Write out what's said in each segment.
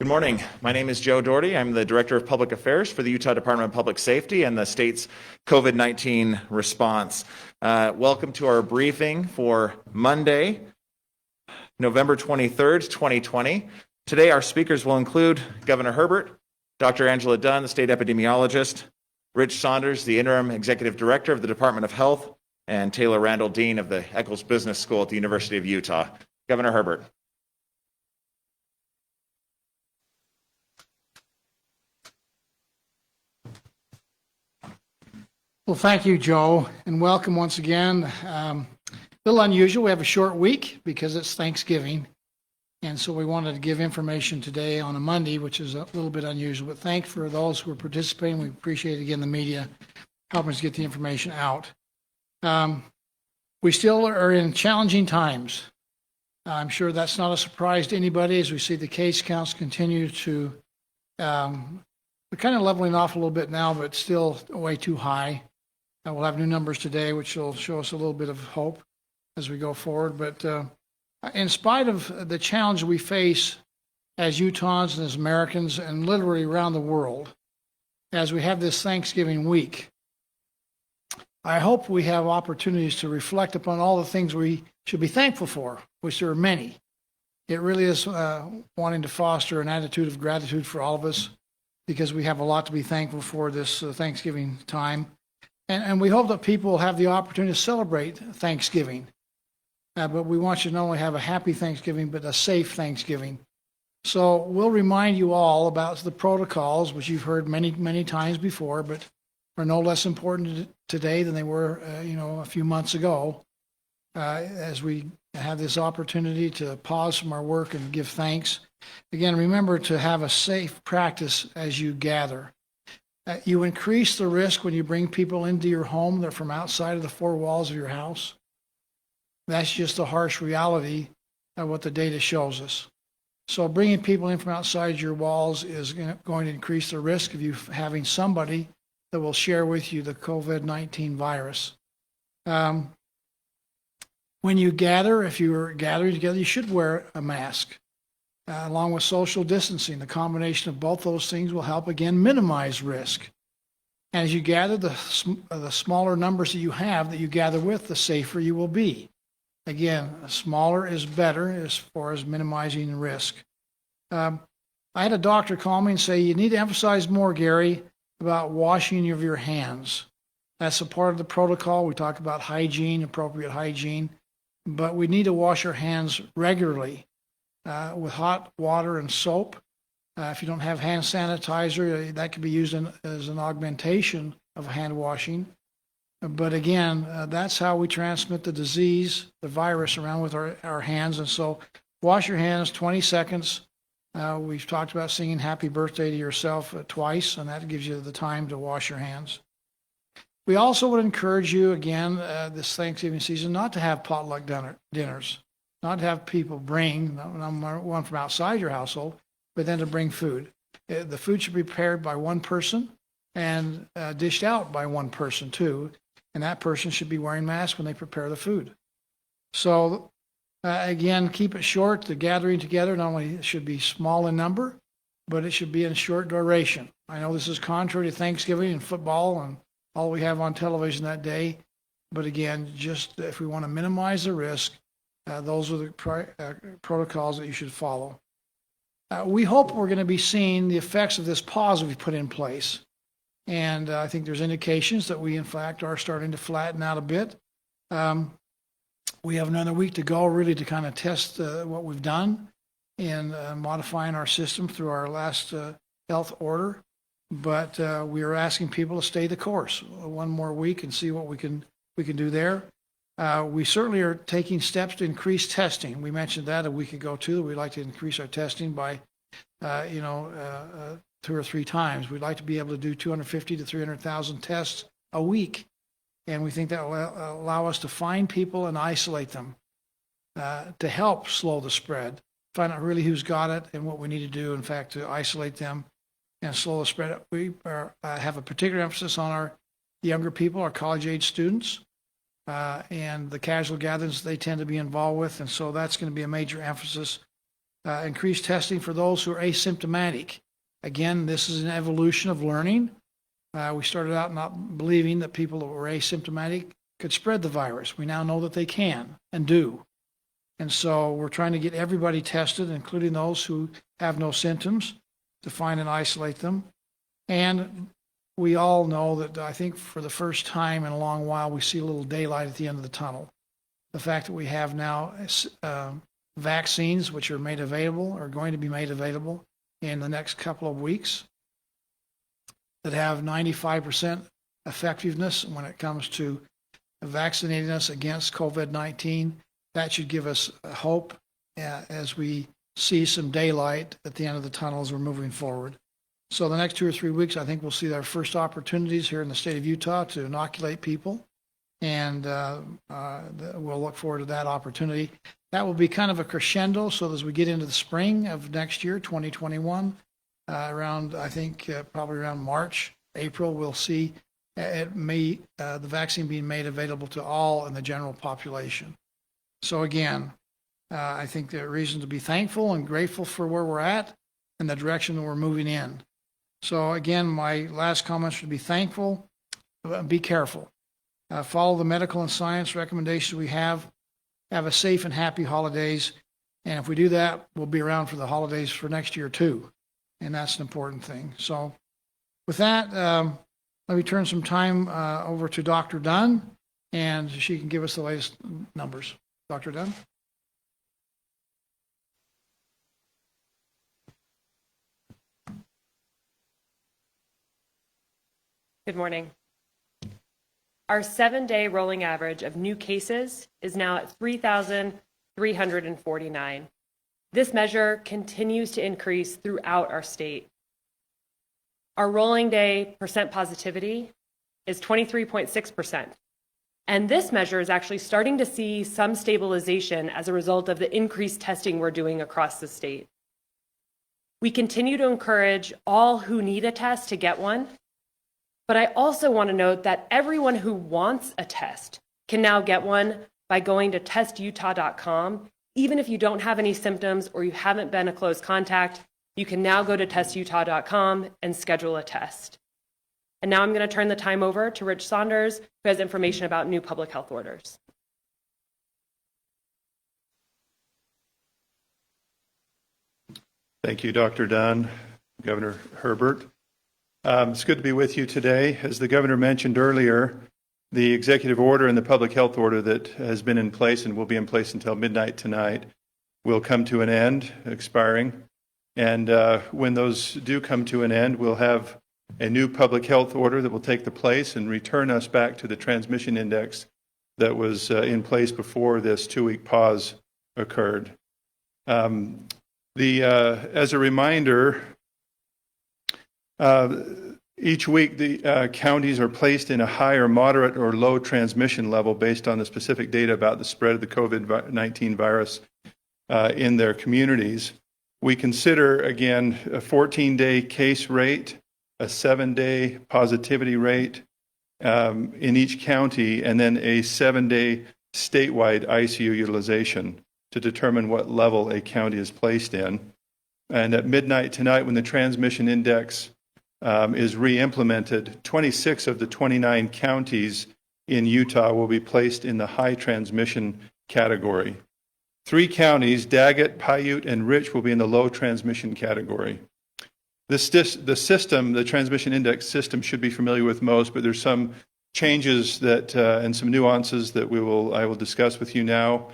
Good morning. My name is Joe Doherty. I'm the Director of Public Affairs for the Utah Department of Public Safety and the state's COVID-19 response. Welcome to our briefing for Monday, November 23rd, 2020. Today our speakers will include Governor Herbert, Dr. Angela Dunn, the State Epidemiologist, Rich Saunders, the Interim Executive Director of the Department of Health, and Taylor Randall, Dean of the Eccles Business School at the University of Utah. Governor Herbert. Well, thank you, Joe, and welcome once again. A little unusual. We have a short week because it's Thanksgiving, and so we wanted to give information today on a Monday, which is a little bit unusual. But thanks for those who are participating. We appreciate, again, the media helping us get the information out. We still are in challenging times. I'm sure that's not a surprise to anybody as we see the case counts continue to, we're kind of leveling off a little bit now, but still way too high. We'll have new numbers today, which will show us a little bit of hope as we go forward. But in spite of the challenge we face as Utahns and as Americans and literally around the world, as we have this Thanksgiving week, I hope we have opportunities to reflect upon all the things we should be thankful for, which there are many. It really is wanting to foster an attitude of gratitude for all of us because we have a lot to be thankful for this Thanksgiving time. And we hope that people will have the opportunity to celebrate Thanksgiving. But we want you to not only have a happy Thanksgiving, but a safe Thanksgiving. So we'll remind you all about the protocols, which you've heard many, many times before, but are no less important today than they were, a few months ago. As we have this opportunity to pause from our work and give thanks. Again, remember to have a safe practice as you gather. You increase the risk when you bring people into your home that are from outside of the four walls of your house. That's just the harsh reality of what the data shows us. So bringing people in from outside your walls is going to increase the risk of you having somebody that will share with you the COVID-19 virus. When you gather, if you are gathering together, you should wear a mask. Along with social distancing, the combination of both those things will help, again, minimize risk. And as you gather, the smaller numbers that you gather with, the safer you will be. Again, smaller is better as far as minimizing risk. I had a doctor call me and say, you need to emphasize more, Gary, about washing of your hands. That's a part of the protocol. We talk about hygiene, appropriate hygiene, but we need to wash our hands regularly. With hot water and soap. If you don't have hand sanitizer, that could be used as an augmentation of hand washing. But again, that's how we transmit the disease, the virus, around with our hands. And so wash your hands 20 seconds. We've talked about singing happy birthday to yourself twice, and that gives you the time to wash your hands. We also would encourage you, again, this Thanksgiving season, not to have potluck dinners. Not to have people bring, one from outside your household, but then to bring food. The food should be prepared by one person and dished out by one person too, and that person should be wearing masks when they prepare the food. So again, keep it short. The gathering together not only should be small in number, but it should be in short duration. I know this is contrary to Thanksgiving and football and all we have on television that day, but again, just if we want to minimize the risk, those are the protocols that you should follow. We hope we're going to be seeing the effects of this pause we've put in place. And I think there's indications that we, in fact, are starting to flatten out a bit. We have another week to go, really, to kind of test what we've done in modifying our system through our last health order. But we are asking people to stay the course one more week and see what we can do there. We certainly are taking steps to increase testing. We mentioned that a week ago too. We'd like to increase our testing by, 2 or 3 times. We'd like to be able to do 250 to 300,000 tests a week, and we think that will allow us to find people and isolate them to help slow the spread. Find out really who's got it and what we need to do, in fact, to isolate them and slow the spread. We have a particular emphasis on our younger people, our college-age students. And the casual gatherings they tend to be involved with, and so that's going to be a major emphasis increased testing for those who are asymptomatic. Again, this is an evolution of learning. We started out not believing that people that were asymptomatic could spread the virus. We now know that they can and do. And so we're trying to get everybody tested, including those who have no symptoms, to find and isolate them. And we all know that I think for the first time in a long while, we see a little daylight at the end of the tunnel. The fact that we have now vaccines which are made available, or going to be made available in the next couple of weeks, that have 95% effectiveness when it comes to vaccinating us against COVID-19. That should give us hope as we see some daylight at the end of the tunnel as we're moving forward. So the next 2 or 3 weeks, I think we'll see our first opportunities here in the state of Utah to inoculate people, and we'll look forward to that opportunity. That will be kind of a crescendo, so as we get into the spring of next year, 2021, around, I think, probably around March, April, we'll see the vaccine being made available to all in the general population. So again, I think there are reasons to be thankful and grateful for where we're at and the direction that we're moving in. So again, my last comments should be thankful, be careful. Follow the medical and science recommendations we have a safe and happy holidays. And if we do that, we'll be around for the holidays for next year too. And that's an important thing. So with that, let me turn some time over to Dr. Dunn, and she can give us the latest numbers. Dr. Dunn? Good morning. Our 7-day rolling average of new cases is now at 3,349. This measure continues to increase throughout our state. Our rolling day percent positivity is 23.6%. And this measure is actually starting to see some stabilization as a result of the increased testing we're doing across the state. We continue to encourage all who need a test to get one. But I also want to note that everyone who wants a test can now get one by going to testutah.com. Even if you don't have any symptoms or you haven't been a close contact, you can now go to testutah.com and schedule a test. And now I'm going to turn the time over to Rich Saunders, who has information about new public health orders. Thank you, Dr. Dunn, Governor Herbert. It's good to be with you today. As the governor mentioned earlier, the executive order and the public health order that has been in place and will be in place until midnight tonight will come to an end, expiring. And when those do come to an end, we'll have a new public health order that will take the place and return us back to the transmission index that was in place before this 2-week pause occurred. As a reminder, each week the counties are placed in a high or moderate or low transmission level based on the specific data about the spread of the COVID-19 virus in their communities. We consider, again, a 14-day case rate, a 7-day positivity rate in each county, and then a 7-day statewide ICU utilization to determine what level a county is placed in. And at midnight tonight, when the transmission index is re-implemented, 26 of the 29 counties in Utah will be placed in the high transmission category. 3 counties, Daggett, Paiute, and Rich, will be in the low transmission category. The system, the transmission index system, should be familiar with most, but there's some changes that and some nuances that I will discuss with you now,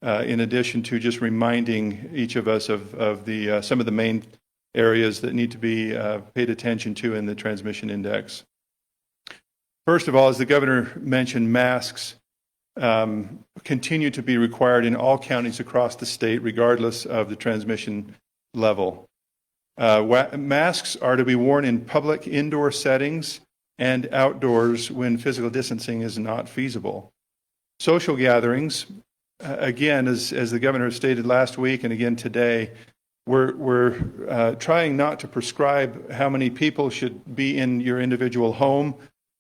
in addition to just reminding each of us of some of the main areas that need to be paid attention to in the transmission index. First of all, as the governor mentioned, masks continue to be required in all counties across the state, regardless of the transmission level. Masks are to be worn in public indoor settings and outdoors when physical distancing is not feasible. Social gatherings, again, as the governor stated last week and again today, we're trying not to prescribe how many people should be in your individual home.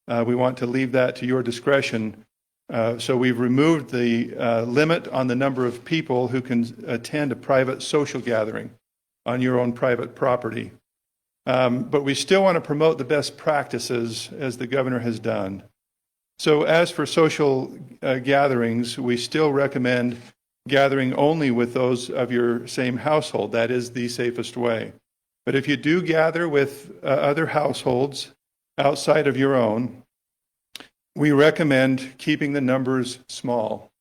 We want to leave that to your discretion. So we've removed the limit on the number of people who can attend a private social gathering on your own private property. But we still want to promote the best practices as the governor has done. So as for social gatherings, we still recommend gathering only with those of your same household. That is the safest way. But if you do gather with other households outside of your own, we recommend keeping the numbers small.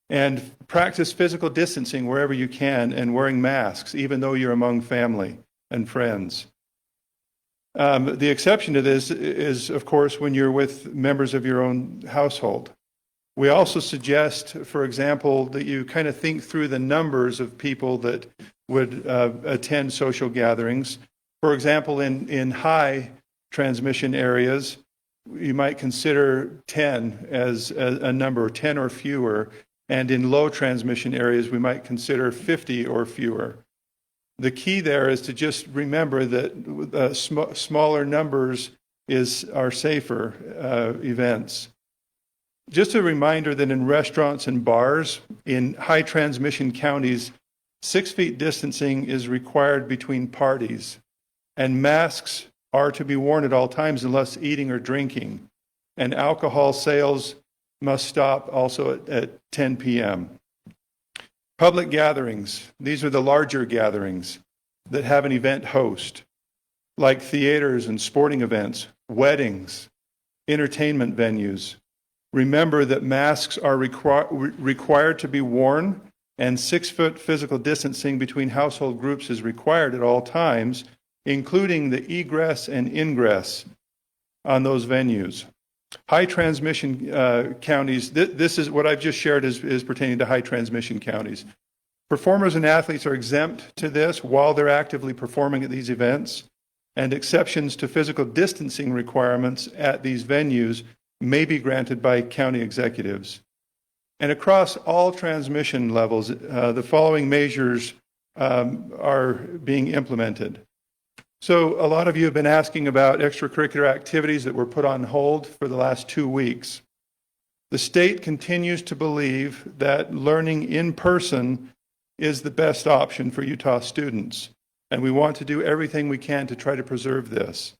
And practice physical distancing wherever you can and wearing masks, even though you're among family and friends. The exception to this is, of course, when you're with members of your own household. We also suggest, for example, that you kind of think through the numbers of people that would attend social gatherings. For example, in high transmission areas, you might consider 10 as a number, 10 or fewer. And in low transmission areas, we might consider 50 or fewer. The key there is to just remember that smaller numbers are safer events. Just a reminder that in restaurants and bars, in high transmission counties, 6 feet distancing is required between parties, and masks are to be worn at all times unless eating or drinking, and alcohol sales must stop also at 10 p.m. Public gatherings, these are the larger gatherings that have an event host, like theaters and sporting events, weddings, entertainment venues. Remember that masks are required to be worn, and 6 foot physical distancing between household groups is required at all times, including the egress and ingress on those venues. High transmission counties, this is what I've just shared is pertaining to high transmission counties. Performers and athletes are exempt to this while they're actively performing at these events, and exceptions to physical distancing requirements at these venues may be granted by county executives. And across all transmission levels, the following measures are being implemented. So a lot of you have been asking about extracurricular activities that were put on hold for the last 2 weeks. The state continues to believe that learning in person is the best option for Utah students, and we want to do everything we can to try to preserve this.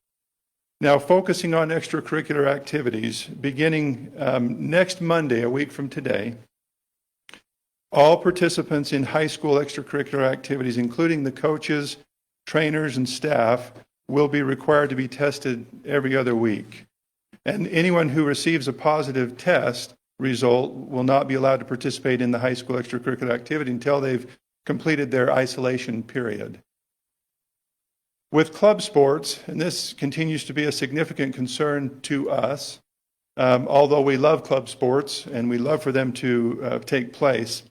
Now, focusing on extracurricular activities, beginning next Monday, a week from today, all participants in high school extracurricular activities, including the coaches, trainers, and staff, will be required to be tested every other week. And anyone who receives a positive test result will not be allowed to participate in the high school extracurricular activity until they've completed their isolation period. With club sports, and this continues to be a significant concern to us, although we love club sports and we love for them to take place,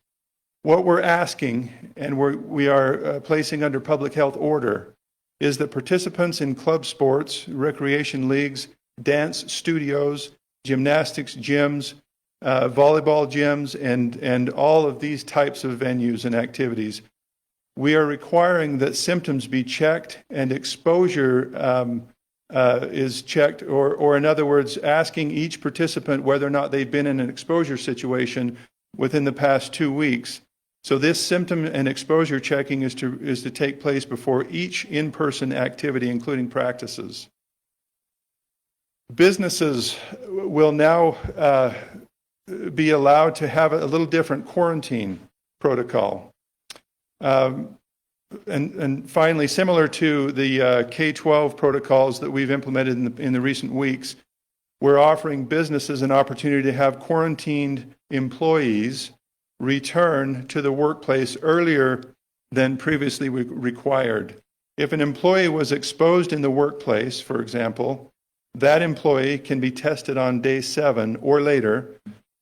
what we're asking, and we are placing under public health order, is that participants in club sports, recreation leagues, dance studios, gymnastics gyms, volleyball gyms, and all of these types of venues and activities, we are requiring that symptoms be checked and exposure is checked, or in other words, asking each participant whether or not they've been in an exposure situation within the past 2 weeks. So this symptom and exposure checking is to take place before each in-person activity, including practices. Businesses will now be allowed to have a little different quarantine protocol. And finally, similar to the K-12 protocols that we've implemented in the recent weeks, we're offering businesses an opportunity to have quarantined employees return to the workplace earlier than previously required. If an employee was exposed in the workplace, for example, that employee can be tested on day 7 or later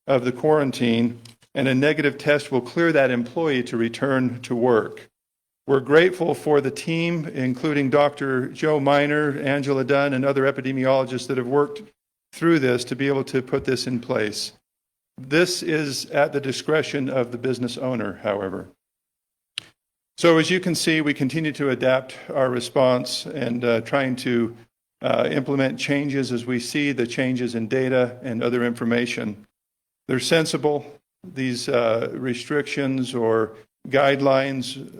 of the quarantine, and a negative test will clear that employee to return to work. We're grateful for the team, including Dr. Joe Miner, Angela Dunn, and other epidemiologists that have worked through this to be able to put this in place. This is at the discretion of the business owner, however. So as you can see, we continue to adapt our response and trying to implement changes as we see the changes in data and other information. They're sensible. These restrictions or guidelines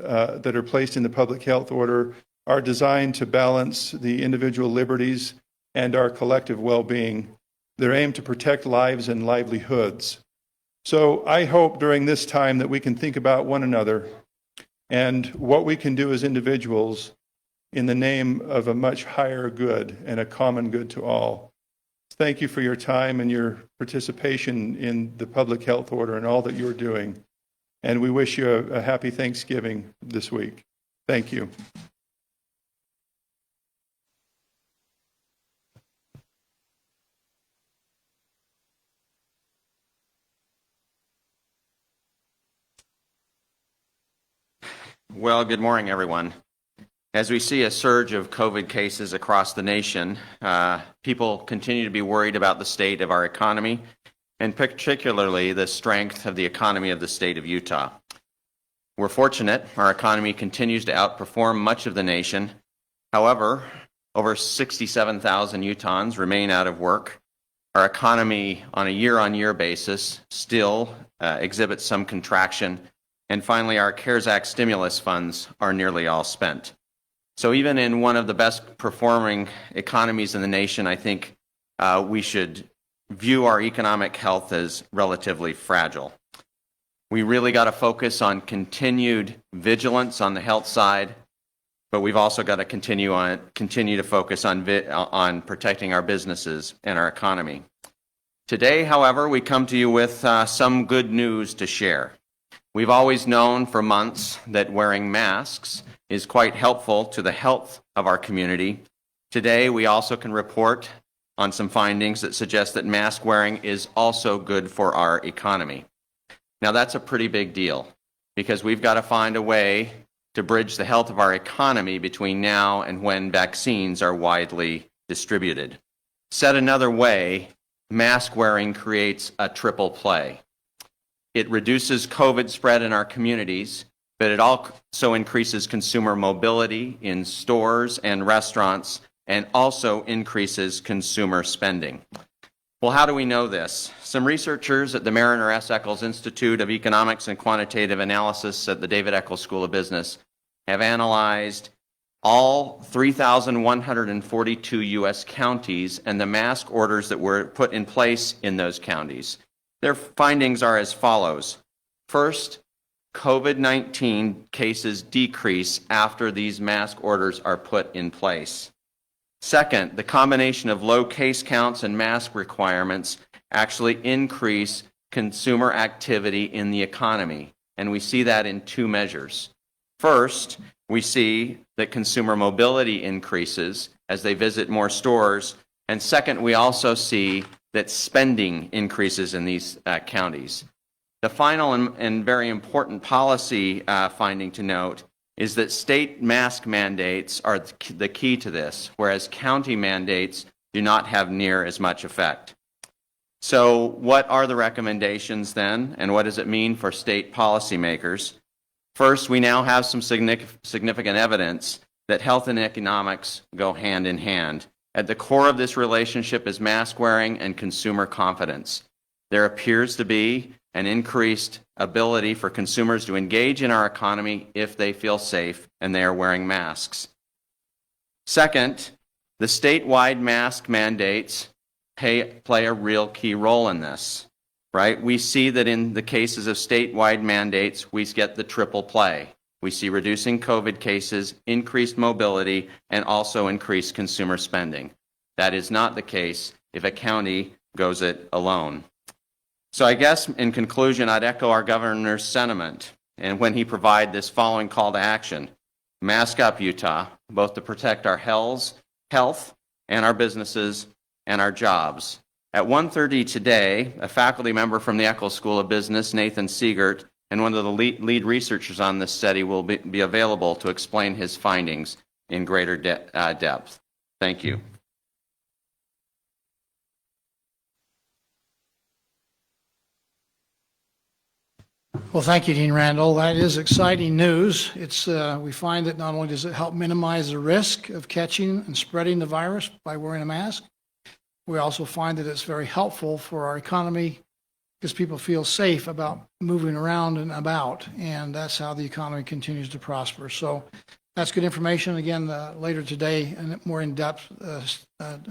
that are placed in the public health order are designed to balance the individual liberties and our collective well-being. They're aimed to protect lives and livelihoods. So I hope during this time that we can think about one another and what we can do as individuals in the name of a much higher good and a common good to all. Thank you for your time and your participation in the public health order and all that you're doing. And we wish you a happy Thanksgiving this week. Thank you. Well, good morning, everyone. As we see a surge of COVID cases across the nation, people continue to be worried about the state of our economy, and particularly the strength of the economy of the state of Utah. We're fortunate our economy continues to outperform much of the nation. However, over 67,000 Utahns remain out of work. Our economy on a year-on-year basis still exhibits some contraction. And finally, our CARES Act stimulus funds are nearly all spent. So even in one of the best performing economies in the nation, I think we should view our economic health as relatively fragile. We really got to focus on continued vigilance on the health side, but we've also got to continue to focus on protecting our businesses and our economy. Today, however, we come to you with some good news to share. We've always known for months that wearing masks is quite helpful to the health of our community. Today, we also can report on some findings that suggest that mask wearing is also good for our economy. Now, that's a pretty big deal because we've got to find a way to bridge the health of our economy between now and when vaccines are widely distributed. Said another way, mask wearing creates a triple play. It reduces COVID spread in our communities, but it also increases consumer mobility in stores and restaurants and also increases consumer spending. Well, how do we know this? Some researchers at the Mariner S. Eccles Institute of Economics and Quantitative Analysis at the David Eccles School of Business have analyzed all 3,142 U.S. counties and the mask orders that were put in place in those counties. Their findings are as follows. First, COVID-19 cases decrease after these mask orders are put in place. Second, the combination of low case counts and mask requirements actually increase consumer activity in the economy, and we see that in two measures. First, we see that consumer mobility increases as they visit more stores, and second, we also see that spending increases in these counties. The final and very important policy finding to note is that state mask mandates are the key to this, whereas county mandates do not have near as much effect. So what are the recommendations then, and what does it mean for state policymakers? First, we now have some significant evidence that health and economics go hand in hand. At the core of this relationship is mask wearing and consumer confidence. There appears to be an increased ability for consumers to engage in our economy if they feel safe and they are wearing masks. Second, the statewide mask mandates play a real key role in this, right? We see that in the cases of statewide mandates, we get the triple play. We see reducing COVID cases, increased mobility, and also increased consumer spending. That is not the case if a county goes it alone. So I guess in conclusion, I'd echo our governor's sentiment and when he provided this following call to action. Mask up, Utah, both to protect our health and our businesses and our jobs. At 1:30 today, a faculty member from the Eccles School of Business, Nathan Siegert, and one of the lead researchers on this study will be available to explain his findings in greater depth. Thank you. Well, thank you, Dean Randall. That is exciting news. We find that not only does it help minimize the risk of catching and spreading the virus by wearing a mask, we also find that it's very helpful for our economy because people feel safe about moving around and about, and that's how the economy continues to prosper. So that's good information. Again, later today, a more in-depth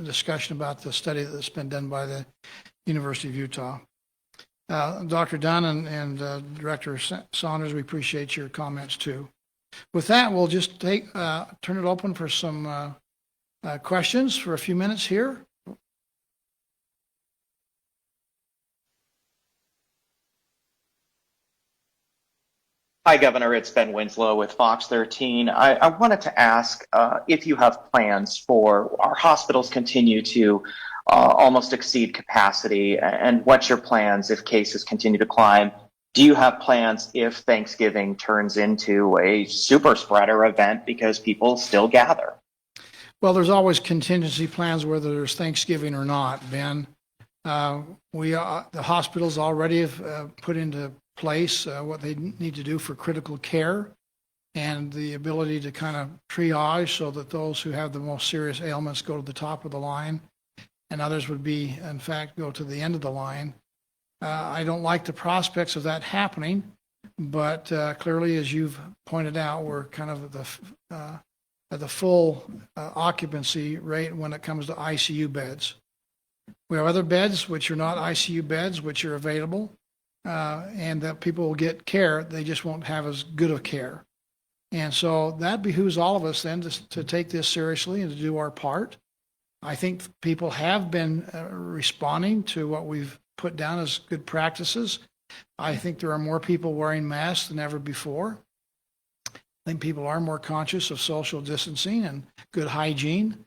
discussion about the study that's been done by the University of Utah. Dr. Dunn and Director Saunders, we appreciate your comments too. With that, we'll just turn it open for some questions for a few minutes here. Hi, Governor. It's Ben Winslow with Fox 13. I wanted to ask if you have plans for our hospitals continue to almost exceed capacity, and what's your plans if cases continue to climb? Do you have plans if Thanksgiving turns into a super spreader event because people still gather? Well, there's always contingency plans whether there's Thanksgiving or not, Ben. The hospitals already have put into place what they need to do for critical care and the ability to kind of triage so that those who have the most serious ailments go to the top of the line and others would be, in fact, go to the end of the line. I don't like the prospects of that happening, but clearly, as you've pointed out, we're kind of at the full occupancy rate when it comes to ICU beds. We have other beds which are not ICU beds, which are available, and that people will get care. They just won't have as good of care. And so that behooves all of us then to take this seriously and to do our part. I think people have been responding to what we've put down as good practices. I think there are more people wearing masks than ever before. I think people are more conscious of social distancing and good hygiene,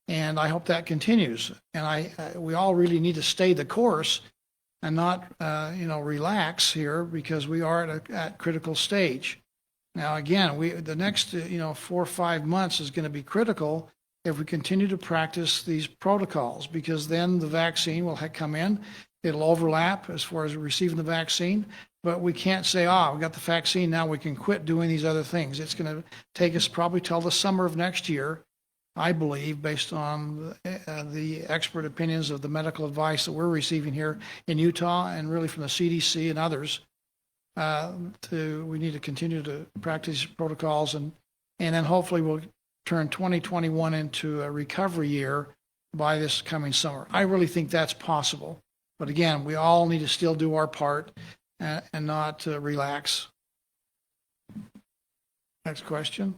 and I hope that continues. And we all really need to stay the course and not, relax here because we are at critical stage. Now, again, the next, 4 or 5 months is going to be critical if we continue to practice these protocols, because then the vaccine will come in. It'll overlap as far as receiving the vaccine, but we can't say, we got the vaccine, now we can quit doing these other things. It's going to take us probably till the summer of next year, I believe, based on the expert opinions of the medical advice that we're receiving here in Utah and really from the CDC and others. We need to continue to practice protocols and then hopefully we'll turn 2021 into a recovery year by this coming summer. I really think that's possible. But again, we all need to still do our part and not relax. Next question.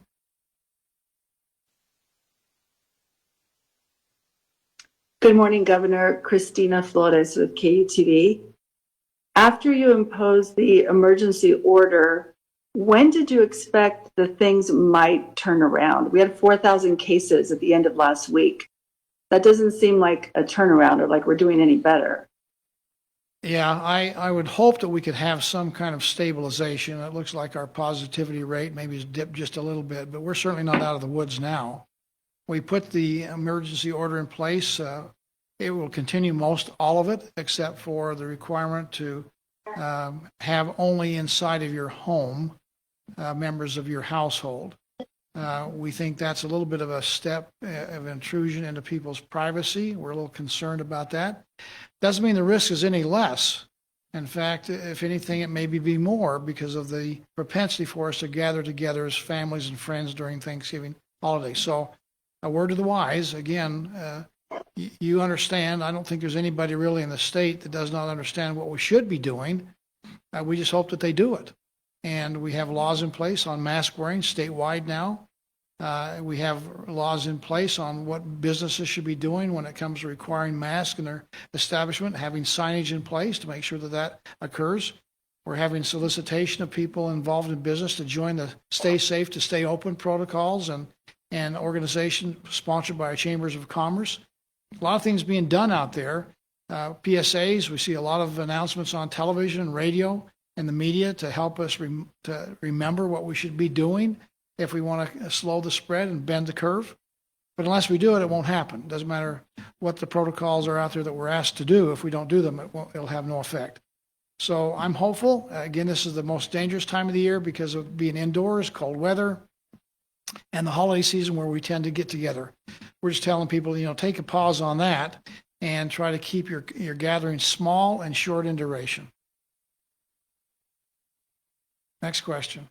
Good morning, Governor. Christina Flores with KUTV. After you imposed the emergency order, when did you expect the things might turn around? We had 4,000 cases at the end of last week. That doesn't seem like a turnaround or like we're doing any better. Yeah, I would hope that we could have some kind of stabilization. It looks like our positivity rate maybe has dipped just a little bit, but we're certainly not out of the woods now. We put the emergency order in place. It will continue most all of it, except for the requirement to have only inside of your home members of your household. We think that's a little bit of a step of intrusion into people's privacy. We're a little concerned about that. Doesn't mean the risk is any less. In fact, if anything, it may be more because of the propensity for us to gather together as families and friends during Thanksgiving holiday. So a word to the wise, again, you understand, I don't think there's anybody really in the state that does not understand what we should be doing. We just hope that they do it. And we have laws in place on mask wearing statewide now. We have laws in place on what businesses should be doing when it comes to requiring masks in their establishment, having signage in place to make sure that that occurs. We're having solicitation of people involved in business to join the Stay Safe to Stay Open protocols and organization sponsored by our Chambers of Commerce. A lot of things being done out there. PSAs, we see a lot of announcements on television and radio and the media to help us to remember what we should be doing if we want to slow the spread and bend the curve. But unless we do it, it won't happen. It doesn't matter what the protocols are out there that we're asked to do. If we don't do them, it'll have no effect. So I'm hopeful. Again, this is the most dangerous time of the year because of being indoors, cold weather, and the holiday season where we tend to get together. We're just telling people, take a pause on that and try to keep your gatherings small and short in duration. Next question.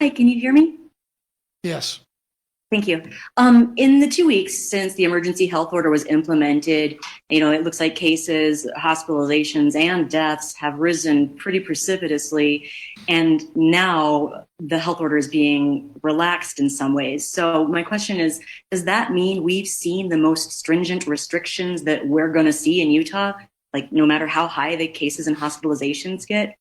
Hi, can you hear me? Yes. Thank you. In the 2 weeks since the emergency health order was implemented, it looks like cases, hospitalizations, and deaths have risen pretty precipitously. And now the health order is being relaxed in some ways. So my question is, does that mean we've seen the most stringent restrictions that we're going to see in Utah, like no matter how high the cases and hospitalizations get?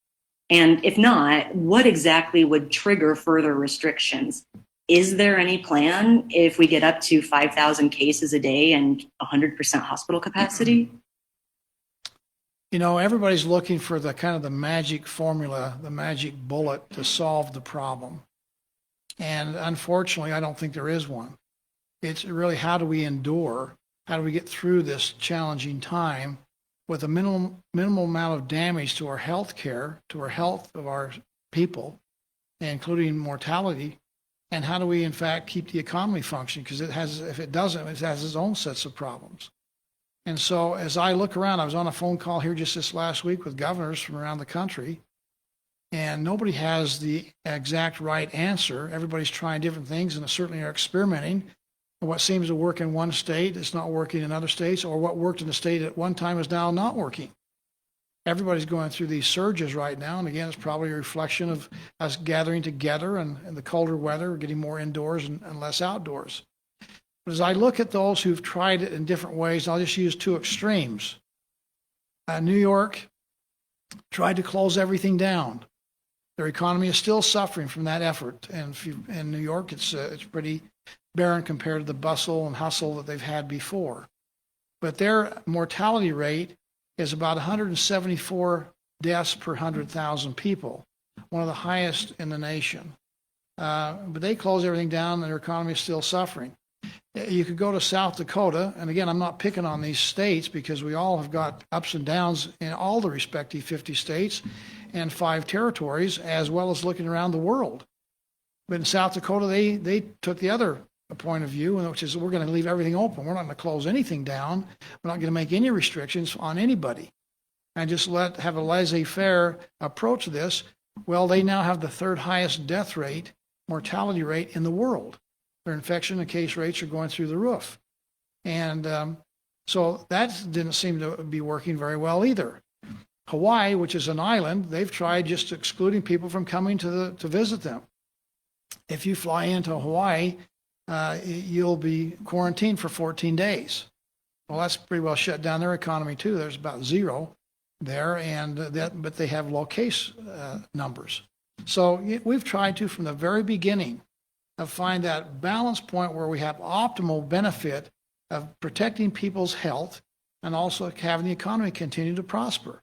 And if not, what exactly would trigger further restrictions? Is there any plan if we get up to 5,000 cases a day and 100% hospital capacity? Everybody's looking for the kind of the magic formula, the magic bullet to solve the problem. And unfortunately, I don't think there is one. It's really, how do we endure? How do we get through this challenging time with a minimal amount of damage to our health care, to our health of our people, including mortality? And how do we, in fact, keep the economy functioning? Because if it doesn't, it has its own sets of problems. And so as I look around, I was on a phone call here just this last week with governors from around the country, and nobody has the exact right answer. Everybody's trying different things and certainly are experimenting. What seems to work in one state is not working in other states, or what worked in the state at one time is now not working. Everybody's going through these surges right now, and again, it's probably a reflection of us gathering together and the colder weather, getting more indoors and less outdoors. But as I look at those who've tried it in different ways, I'll just use two extremes. New York tried to close everything down. Their economy is still suffering from that effort, and in New York, it's pretty barren compared to the bustle and hustle that they've had before. But their mortality rate is about 174 deaths per 100,000 people, one of the highest in the nation. But they close everything down and their economy is still suffering. You could go to South Dakota, and again, I'm not picking on these states because we all have got ups and downs in all the respective 50 states and 5 territories, as well as looking around the world. But in South Dakota, they took the other point of view, which is we're going to leave everything open. We're not going to close anything down. We're not going to make any restrictions on anybody, and just have a laissez-faire approach to this. Well, they now have the 3rd highest death rate, mortality rate in the world. Their infection and case rates are going through the roof. And so that didn't seem to be working very well either. Hawaii, which is an island, they've tried just excluding people from coming to visit them. If you fly into Hawaii, you'll be quarantined for 14 days. Well, that's pretty well shut down their economy too. There's about 0 there, but they have low case numbers. So we've tried to, from the very beginning, find that balance point where we have optimal benefit of protecting people's health and also having the economy continue to prosper.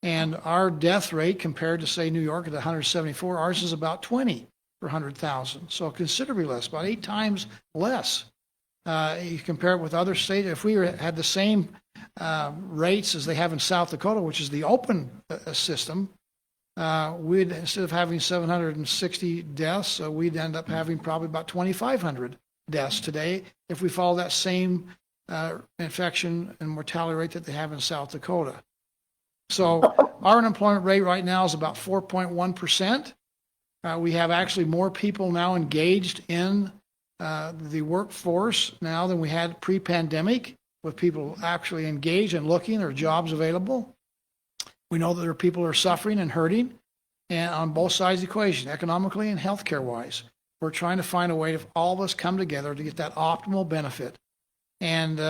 And our death rate compared to, say, New York at 174, ours is about 20 per 100,000. So considerably less, about 8 times less. You compare it with other states. If we had the same rates as they have in South Dakota, which is the open system, we'd, instead of having 760 deaths, we'd end up having probably about 2,500 deaths today if we follow that same infection and mortality rate that they have in South Dakota. So our unemployment rate right now is about 4.1%. We have actually more people now engaged in the workforce now than we had pre-pandemic, with people actually engaged and looking. There are jobs available. We know that there are people who are suffering and hurting, and on both sides of the equation, economically and healthcare wise. We're trying to find a way to all of us come together to get that optimal benefit. And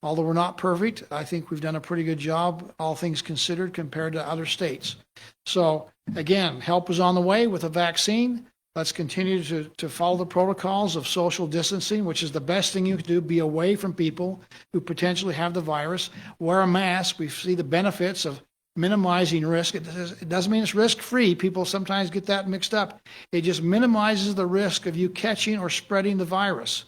although we're not perfect, I think we've done a pretty good job, all things considered, compared to other states. So again, help is on the way with a vaccine. Let's continue to follow the protocols of social distancing, which is the best thing you can do. Be away from people who potentially have the virus. Wear a mask. We see the benefits of minimizing risk. It doesn't mean it's risk-free. People sometimes get that mixed up. It just minimizes the risk of you catching or spreading the virus.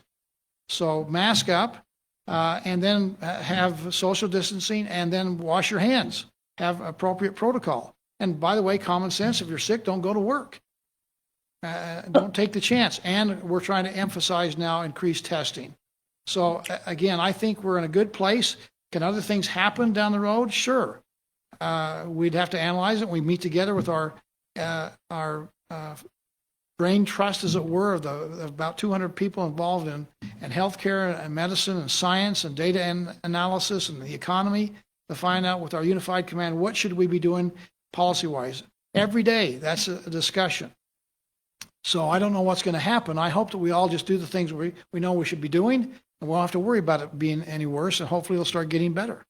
So mask up, and then have social distancing, and then wash your hands. Have appropriate protocol. And by the way, common sense, if you're sick, don't go to work. Don't take the chance. And we're trying to emphasize now increased testing. So again, I think we're in a good place. Can other things happen down the road? Sure. We'd have to analyze it. We meet together with our brain trust, as it were, of about 200 people involved in healthcare and medicine and science and data analysis and the economy to find out with our unified command, what should we be doing policy-wise? Every day, that's a discussion. So I don't know what's going to happen. I hope that we all just do the things we know we should be doing, and we won't have to worry about it being any worse, and hopefully it'll start getting better.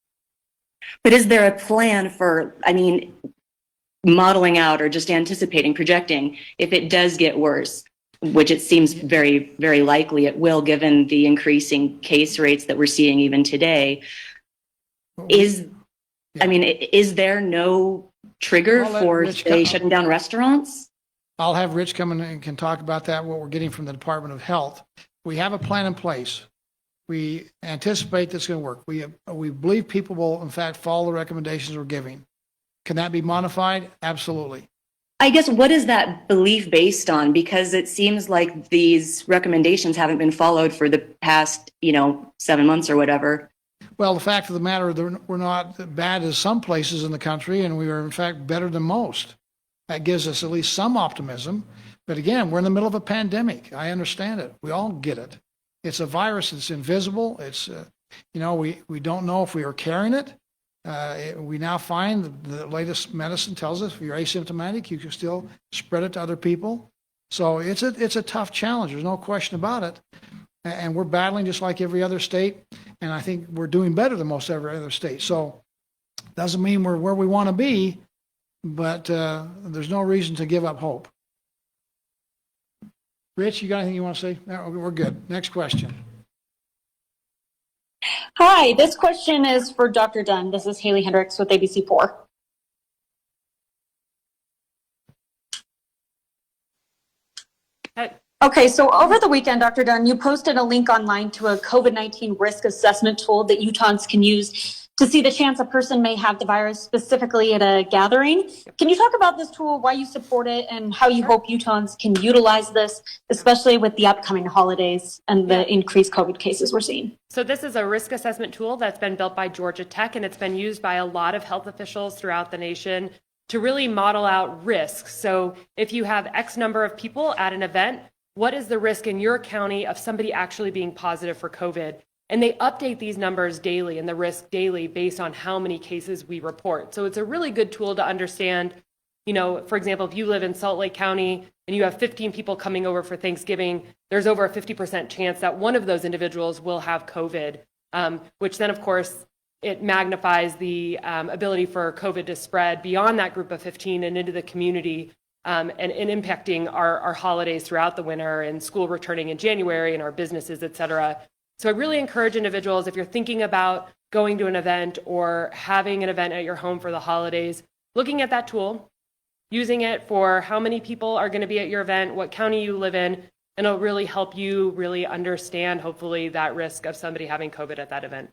But is there a plan for, modeling out or just anticipating, projecting, if it does get worse, which it seems very, very likely it will, given the increasing case rates that we're seeing even today, is there no trigger for, say, shutting down restaurants? I'll have Rich come in and can talk about that, what we're getting from the Department of Health. We have a plan in place. We anticipate that's going to work. We believe people will, in fact, follow the recommendations we're giving. Can that be modified? Absolutely. I guess, what is that belief based on? Because it seems like these recommendations haven't been followed for the past, 7 months or whatever. Well, the fact of the matter, we're not as bad as some places in the country, and we are, in fact, better than most. That gives us at least some optimism. But again, we're in the middle of a pandemic. I understand it. We all get it. It's a virus that's invisible. It's, we don't know if we are carrying it. We now find the latest medicine tells us if you're asymptomatic, you can still spread it to other people. So it's a tough challenge. There's no question about it. And we're battling just like every other state. And I think we're doing better than most every other state. So doesn't mean we're where we want to be, but there's no reason to give up hope. Rich, you got anything you want to say? No, we're good. Next question. Hi, this question is for Dr. Dunn. This is Haley Hendricks with ABC4. Okay, so over the weekend, Dr. Dunn, you posted a link online to a COVID-19 risk assessment tool that Utahns can use to see the chance a person may have the virus, specifically at a gathering. Can you talk about this tool, why you support it, and how you hope Utahns can utilize this, especially with the upcoming holidays and the increased COVID cases we're seeing? So this is a risk assessment tool that's been built by Georgia Tech, and it's been used by a lot of health officials throughout the nation to really model out risks. So if you have X number of people at an event, what is the risk in your county of somebody actually being positive for COVID? And they update these numbers daily and the risk daily based on how many cases we report. So it's a really good tool to understand, for example, if you live in Salt Lake County and you have 15 people coming over for Thanksgiving, there's over a 50% chance that one of those individuals will have COVID, which then, of course, it magnifies the ability for COVID to spread beyond that group of 15 and into the community. And impacting our holidays throughout the winter and school returning in January and our businesses, et cetera. So I really encourage individuals, if you're thinking about going to an event or having an event at your home for the holidays, looking at that tool, using it for how many people are going to be at your event, what county you live in, and it'll really help you really understand, hopefully, that risk of somebody having COVID at that event.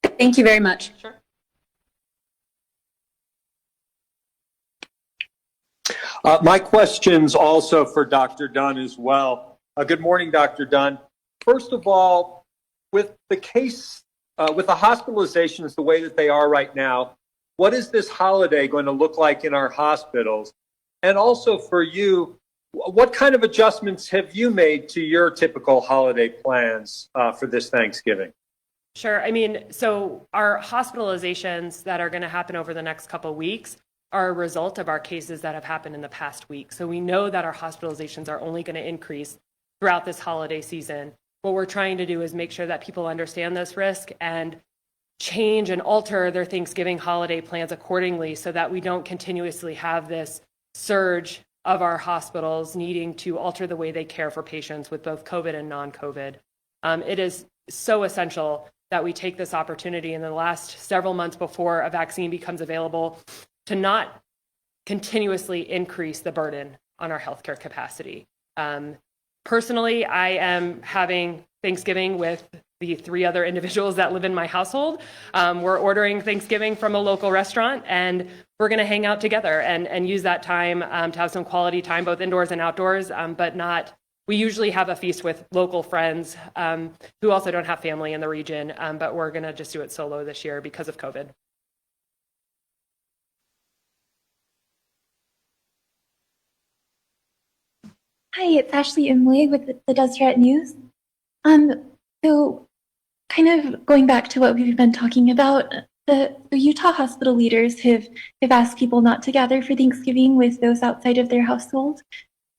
Thank you very much. Sure. My question's also for Dr. Dunn as well. Good morning, Dr. Dunn. First of all, with the case, with the hospitalizations the way that they are right now, what is this holiday going to look like in our hospitals? And also for you, what kind of adjustments have you made to your typical holiday plans for this Thanksgiving? Sure. So our hospitalizations that are going to happen over the next couple of weeks are a result of our cases that have happened in the past week. So we know that our hospitalizations are only going to increase throughout this holiday season. What we're trying to do is make sure that people understand this risk and change and alter their Thanksgiving holiday plans accordingly so that we don't continuously have this surge of our hospitals needing to alter the way they care for patients with both COVID and non-COVID. It is so essential that we take this opportunity in the last several months before a vaccine becomes available to not continuously increase the burden on our healthcare capacity. Personally, I am having Thanksgiving with the 3 other individuals that live in my household. We're ordering Thanksgiving from a local restaurant, and we're going to hang out together and use that time to have some quality time, both indoors and outdoors, we usually have a feast with local friends who also don't have family in the region, but we're going to just do it solo this year because of COVID. Hi, it's Ashley Imley with the Deseret News. So kind of going back to what we've been talking about, the Utah hospital leaders have asked people not to gather for Thanksgiving with those outside of their household.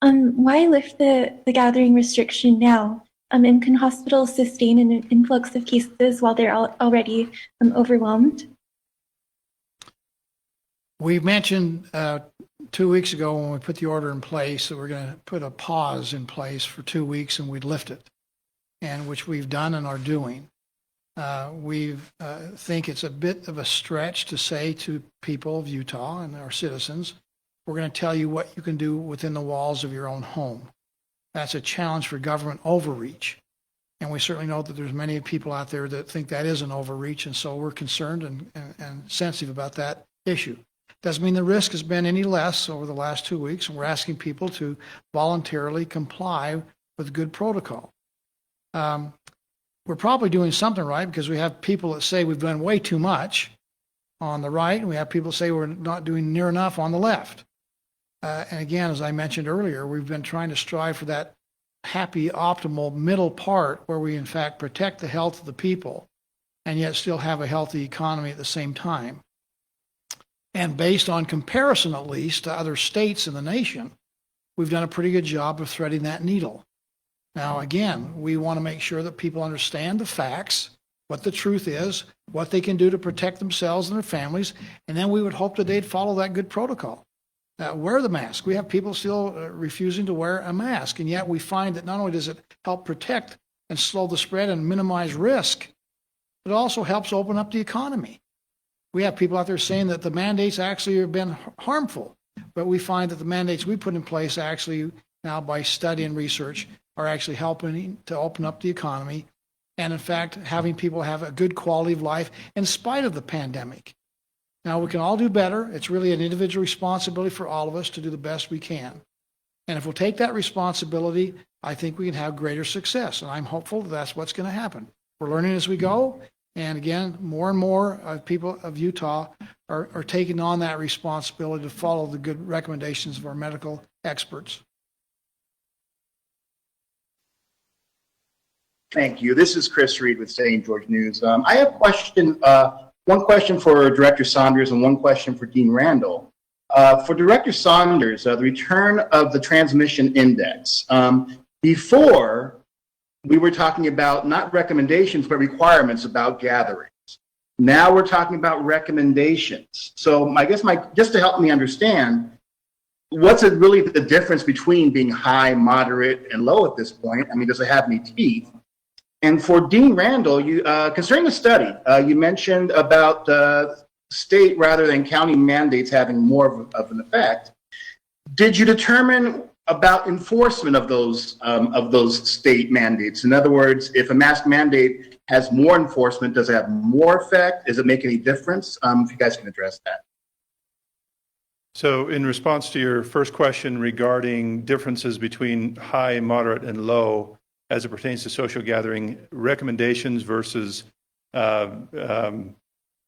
Why lift the gathering restriction now? And can hospitals sustain an influx of cases while they're already overwhelmed? We mentioned 2 weeks ago when we put the order in place that we're going to put a pause in place for 2 weeks and we'd lift it, and which we've done and are doing. We think it's a bit of a stretch to say to people of Utah and our citizens, we're going to tell you what you can do within the walls of your own home. That's a challenge for government overreach. And we certainly know that there's many people out there that think that is an overreach, and so we're concerned and sensitive about that issue. Doesn't mean the risk has been any less over the last 2 weeks, and we're asking people to voluntarily comply with good protocol. We're probably doing something right because we have people that say we've done way too much on the right, and we have people say we're not doing near enough on the left. And again, as I mentioned earlier, we've been trying to strive for that happy, optimal middle part where we in fact protect the health of the people and yet still have a healthy economy at the same time. And based on comparison, at least, to other states in the nation, we've done a pretty good job of threading that needle. Now, again, we want to make sure that people understand the facts, what the truth is, what they can do to protect themselves and their families, and then we would hope that they'd follow that good protocol. Wear the mask. We have people still refusing to wear a mask, and yet we find that not only does it help protect and slow the spread and minimize risk, it also helps open up the economy. We have people out there saying that the mandates actually have been harmful, but we find that the mandates we put in place actually now by study and research are actually helping to open up the economy and in fact having people have a good quality of life in spite of the pandemic. Now we can all do better. It's really an individual responsibility for all of us to do the best we can. And if we'll take that responsibility, I think we can have greater success. And I'm hopeful that that's what's going to happen. We're learning as we go. And again, more and more people of Utah are taking on that responsibility to follow the good recommendations of our medical experts. Thank you. This is Chris Reed with St. George News. I have one question for Director Saunders and one question for Dean Randall. For Director Saunders, the return of the transmission index. Before, we were talking about not recommendations, but requirements about gatherings. Now we're talking about recommendations. So I guess just to help me understand, what's really the difference between being high, moderate, and low at this point? I mean, does it have any teeth? And for Dean Randall, concerning the study, you mentioned about state rather than county mandates having more of an effect. Did you determine about enforcement of those state mandates? In other words, if a mask mandate has more enforcement, does it have more effect? Does it make any difference? If you guys can address that. So in response to your first question regarding differences between high, moderate, and low as it pertains to social gathering recommendations versus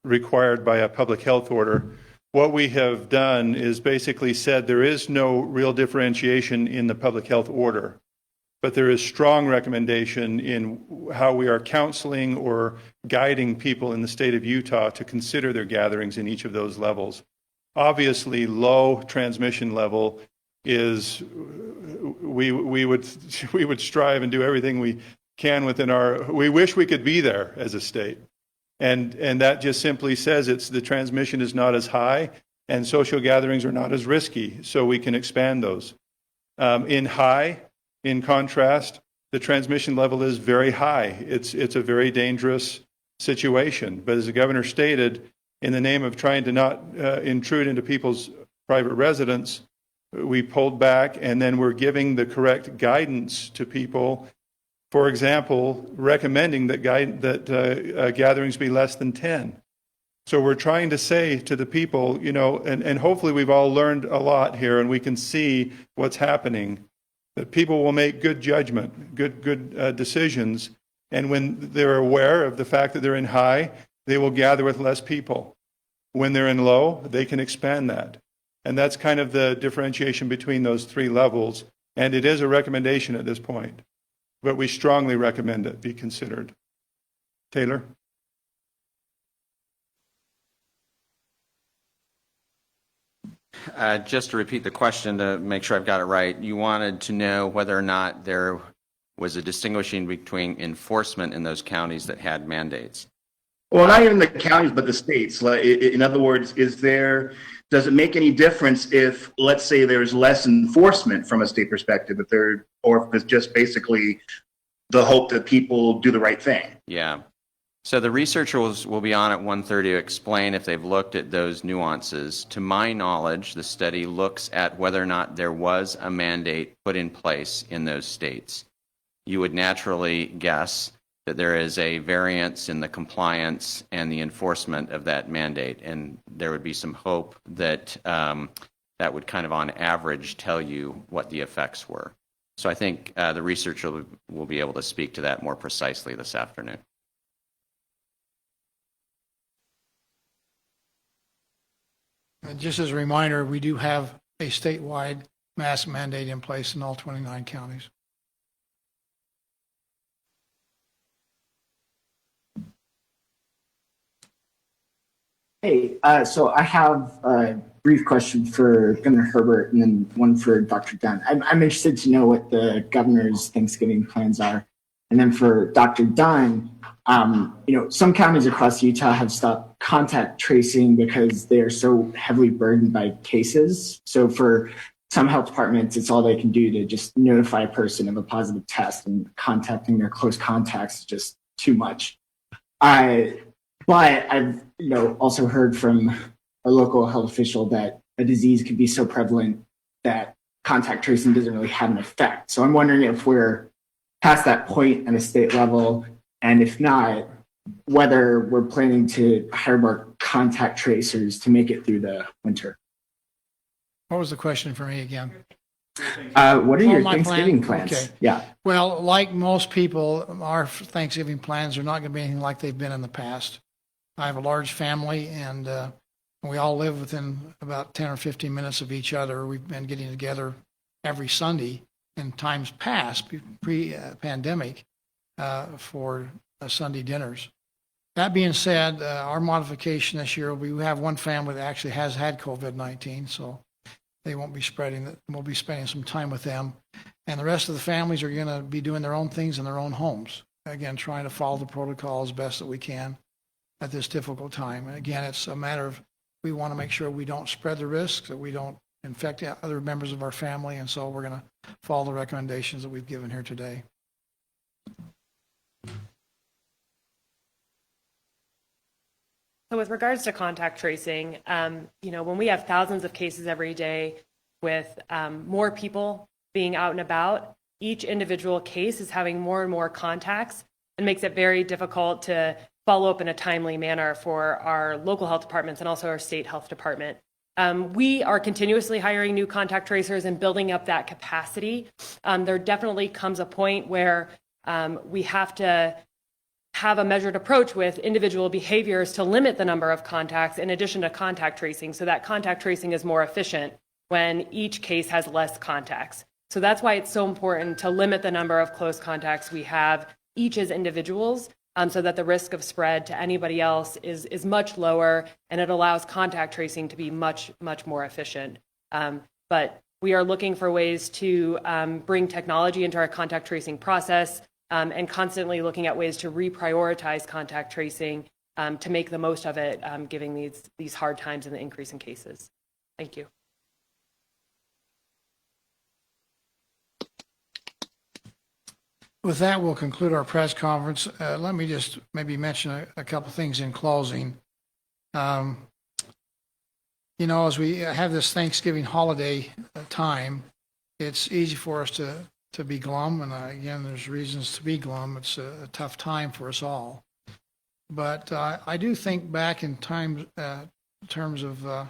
required by a public health order, what we have done is basically said there is no real differentiation in the public health order, but there is strong recommendation in how we are counseling or guiding people in the state of Utah to consider their gatherings in each of those levels. Obviously, low transmission level is we would strive and do everything we can within we wish we could be there as a state. And that just simply says the transmission is not as high and social gatherings are not as risky, so we can expand those. In high, in contrast, the transmission level is very high. It's a very dangerous situation. But as the governor stated, in the name of trying to not intrude into people's private residence, we pulled back, and then we're giving the correct guidance to people. For example, recommending that gatherings be less than 10. So we're trying to say to the people, and hopefully we've all learned a lot here, and we can see what's happening, that people will make good judgment, good decisions, and when they're aware of the fact that they're in high, they will gather with less people. When they're in low, they can expand that. And that's kind of the differentiation between those three levels. And it is a recommendation at this point, but we strongly recommend it be considered. Taylor? Just to repeat the question to make sure I've got it right, you wanted to know whether or not there was a distinguishing between enforcement in those counties that had mandates. Well, not even the counties, but the states. In other words, does it make any difference if, let's say, there's less enforcement from a state perspective, or if it's just basically the hope that people do the right thing? Yeah. So the researchers will be on at 1:30 to explain if they've looked at those nuances. To my knowledge, the study looks at whether or not there was a mandate put in place in those states. You would naturally guess that there is a variance in the compliance and the enforcement of that mandate, and there would be some hope that that would kind of on average tell you what the effects were. So I think the researcher will be able to speak to that more precisely this afternoon. And just as a reminder, we do have a statewide mask mandate in place in all 29 counties. Hey, so I have a brief question for Governor Herbert and then one for Dr. Dunn. I'm interested to know what the governor's Thanksgiving plans are. And then for Dr. Dunn, some counties across Utah have stopped contact tracing because they are so heavily burdened by cases. So for some health departments, it's all they can do to just notify a person of a positive test, and contacting their close contacts is just too much. But I've also heard from a local health official that a disease could be so prevalent that contact tracing doesn't really have an effect. So I'm wondering if we're past that point at a state level, and if not, whether we're planning to hire more contact tracers to make it through the winter. What was the question for me again? What are your Thanksgiving plans? Okay. Yeah. Well, like most people, our Thanksgiving plans are not going to be anything like they've been in the past. I have a large family, and we all live within about 10 or 15 minutes of each other. We've been getting together every Sunday in times past, pre-pandemic, for Sunday dinners. That being said, our modification this year, we have one family that actually has had COVID-19, so they won't be spreading it. We'll be spending some time with them. And the rest of the families are going to be doing their own things in their own homes. Again, trying to follow the protocol as best that we can at this difficult time. And again, it's a matter of, we want to make sure we don't spread the risks, that we don't infect other members of our family. And so we're going to follow the recommendations that we've given here today. So with regards to contact tracing, when we have thousands of cases every day with more people being out and about, each individual case is having more and more contacts and makes it very difficult to follow up in a timely manner for our local health departments and also our state health department. We are continuously hiring new contact tracers and building up that capacity. There definitely comes a point where we have to have a measured approach with individual behaviors to limit the number of contacts in addition to contact tracing, so that contact tracing is more efficient when each case has less contacts. So that's why it's so important to limit the number of close contacts we have each as individuals, so that the risk of spread to anybody else is much lower, and it allows contact tracing to be much, much more efficient. But we are looking for ways to bring technology into our contact tracing process, and constantly looking at ways to reprioritize contact tracing to make the most of it, given these hard times and the increase in cases. Thank you. With that, we'll conclude our press conference. Let me just maybe mention a couple things in closing. As we have this Thanksgiving holiday time, it's easy for us to be glum. And again, there's reasons to be glum. It's a tough time for us all. But I do think back in terms of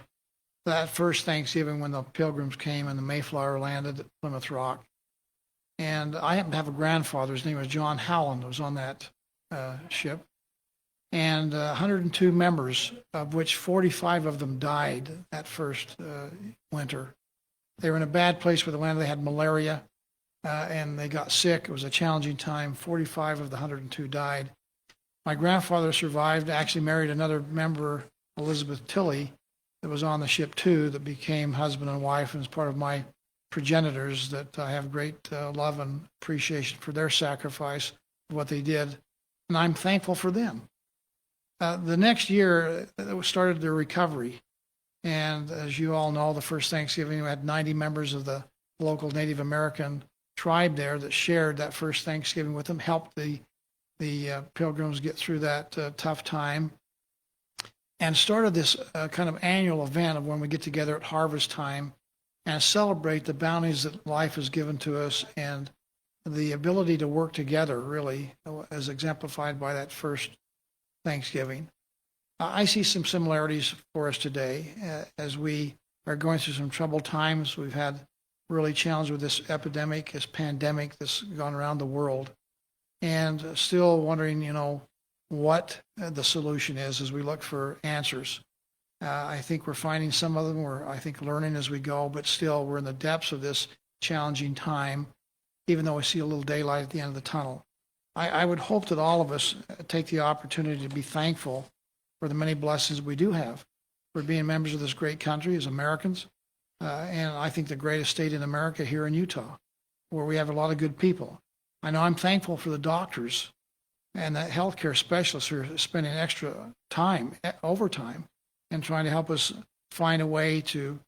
that first Thanksgiving when the Pilgrims came and the Mayflower landed at Plymouth Rock. And I happen to have a grandfather, his name was John Howland, was on that ship. And 102 members, of which 45 of them died that first winter. They were in a bad place where they landed. They had malaria. and they got sick. It was a challenging time. 45 of the 102 died. My grandfather survived, actually married another member, Elizabeth Tilley, that was on the ship too, that became husband and wife and is part of my progenitors that I have great love and appreciation for their sacrifice, what they did, and I'm thankful for them. The next year, it started the recovery, and as you all know, the first Thanksgiving, we had 90 members of the local Native American tribe there that shared that first Thanksgiving with them, helped the pilgrims get through that tough time, and started this kind of annual event of when we get together at harvest time and celebrate the bounties that life has given to us and the ability to work together, really, as exemplified by that first Thanksgiving. I see some similarities for us today as we are going through some troubled times. We've had really challenged with this epidemic, this pandemic that's gone around the world, and still wondering, what the solution is as we look for answers. I think we're finding some of them. We're, I think, learning as we go, but still we're in the depths of this challenging time, even though we see a little daylight at the end of the tunnel. I would hope that all of us take the opportunity to be thankful for the many blessings we do have for being members of this great country as Americans, and I think the greatest state in America here in Utah, where we have a lot of good people. I know I'm thankful for the doctors and the healthcare specialists who are spending extra time, overtime, and trying to help us find a way to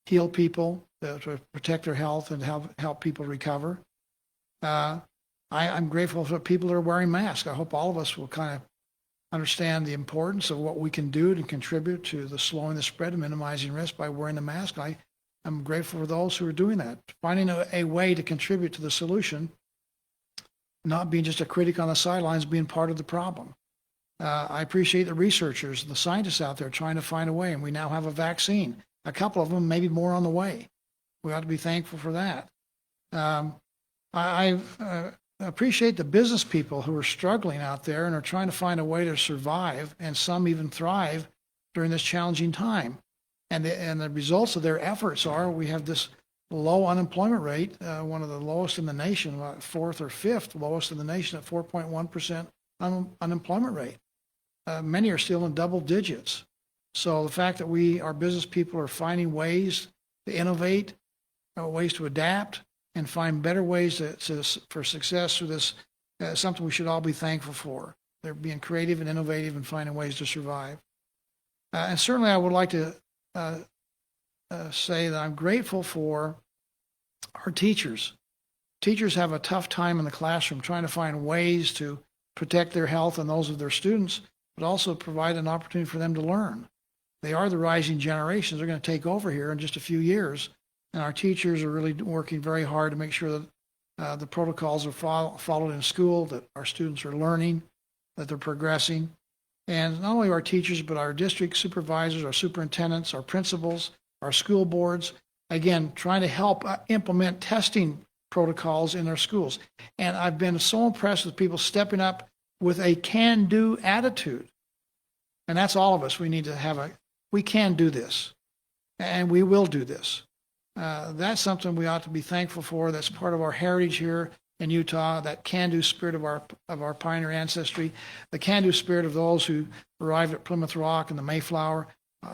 heal people, to protect their health and help people recover. I'm grateful for people that are wearing masks. I hope all of us will kind of understand the importance of what we can do to contribute to the slowing the spread and minimizing risk by wearing the mask. I'm grateful for those who are doing that, finding a way to contribute to the solution, not being just a critic on the sidelines, being part of the problem. I appreciate the researchers and the scientists out there trying to find a way, and we now have a vaccine. A couple of them, maybe more on the way. We ought to be thankful for that. I appreciate the business people who are struggling out there and are trying to find a way to survive, and some even thrive during this challenging time. And the results of their efforts are we have this low unemployment rate, one of the lowest in the nation, fourth or fifth lowest in the nation at 4.1% unemployment rate. Many are still in double digits. So the fact that our business people are finding ways to innovate, ways to adapt, and find better ways for success through this, something we should all be thankful for. They're being creative and innovative and finding ways to survive. And certainly I would like to say that I'm grateful for our teachers. Teachers have a tough time in the classroom trying to find ways to protect their health and those of their students, but also provide an opportunity for them to learn. They are the rising generations. They're going to take over here in just a few years. And our teachers are really working very hard to make sure that the protocols are followed in school, that our students are learning, that they're progressing. And not only our teachers, but our district supervisors, our superintendents, our principals, our school boards, again, trying to help implement testing protocols in our schools. And I've been so impressed with people stepping up with a can-do attitude. And that's all of us. We need to have we can do this, and we will do this. That's something we ought to be thankful for. That's part of our heritage here in Utah, that can-do spirit of our pioneer ancestry, the can-do spirit of those who arrived at Plymouth Rock and the Mayflower.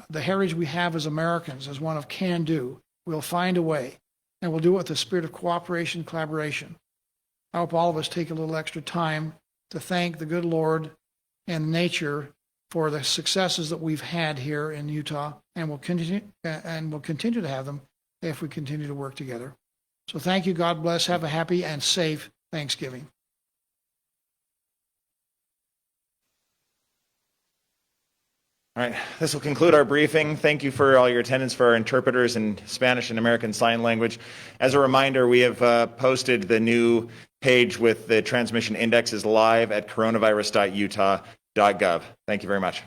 The heritage we have as Americans is one of can-do. We'll find a way, and we'll do it with a spirit of cooperation, collaboration. I hope all of us take a little extra time to thank the good Lord and nature for the successes that we've had here in Utah, and we'll continue to have them if we continue to work together. So thank you. God bless. Have a happy and safe Thanksgiving. All right, this will conclude our briefing. Thank you for all your attendance for our interpreters in Spanish and American Sign Language. As a reminder, we have posted the new page with the transmission indexes live at coronavirus.utah.gov. Thank you very much.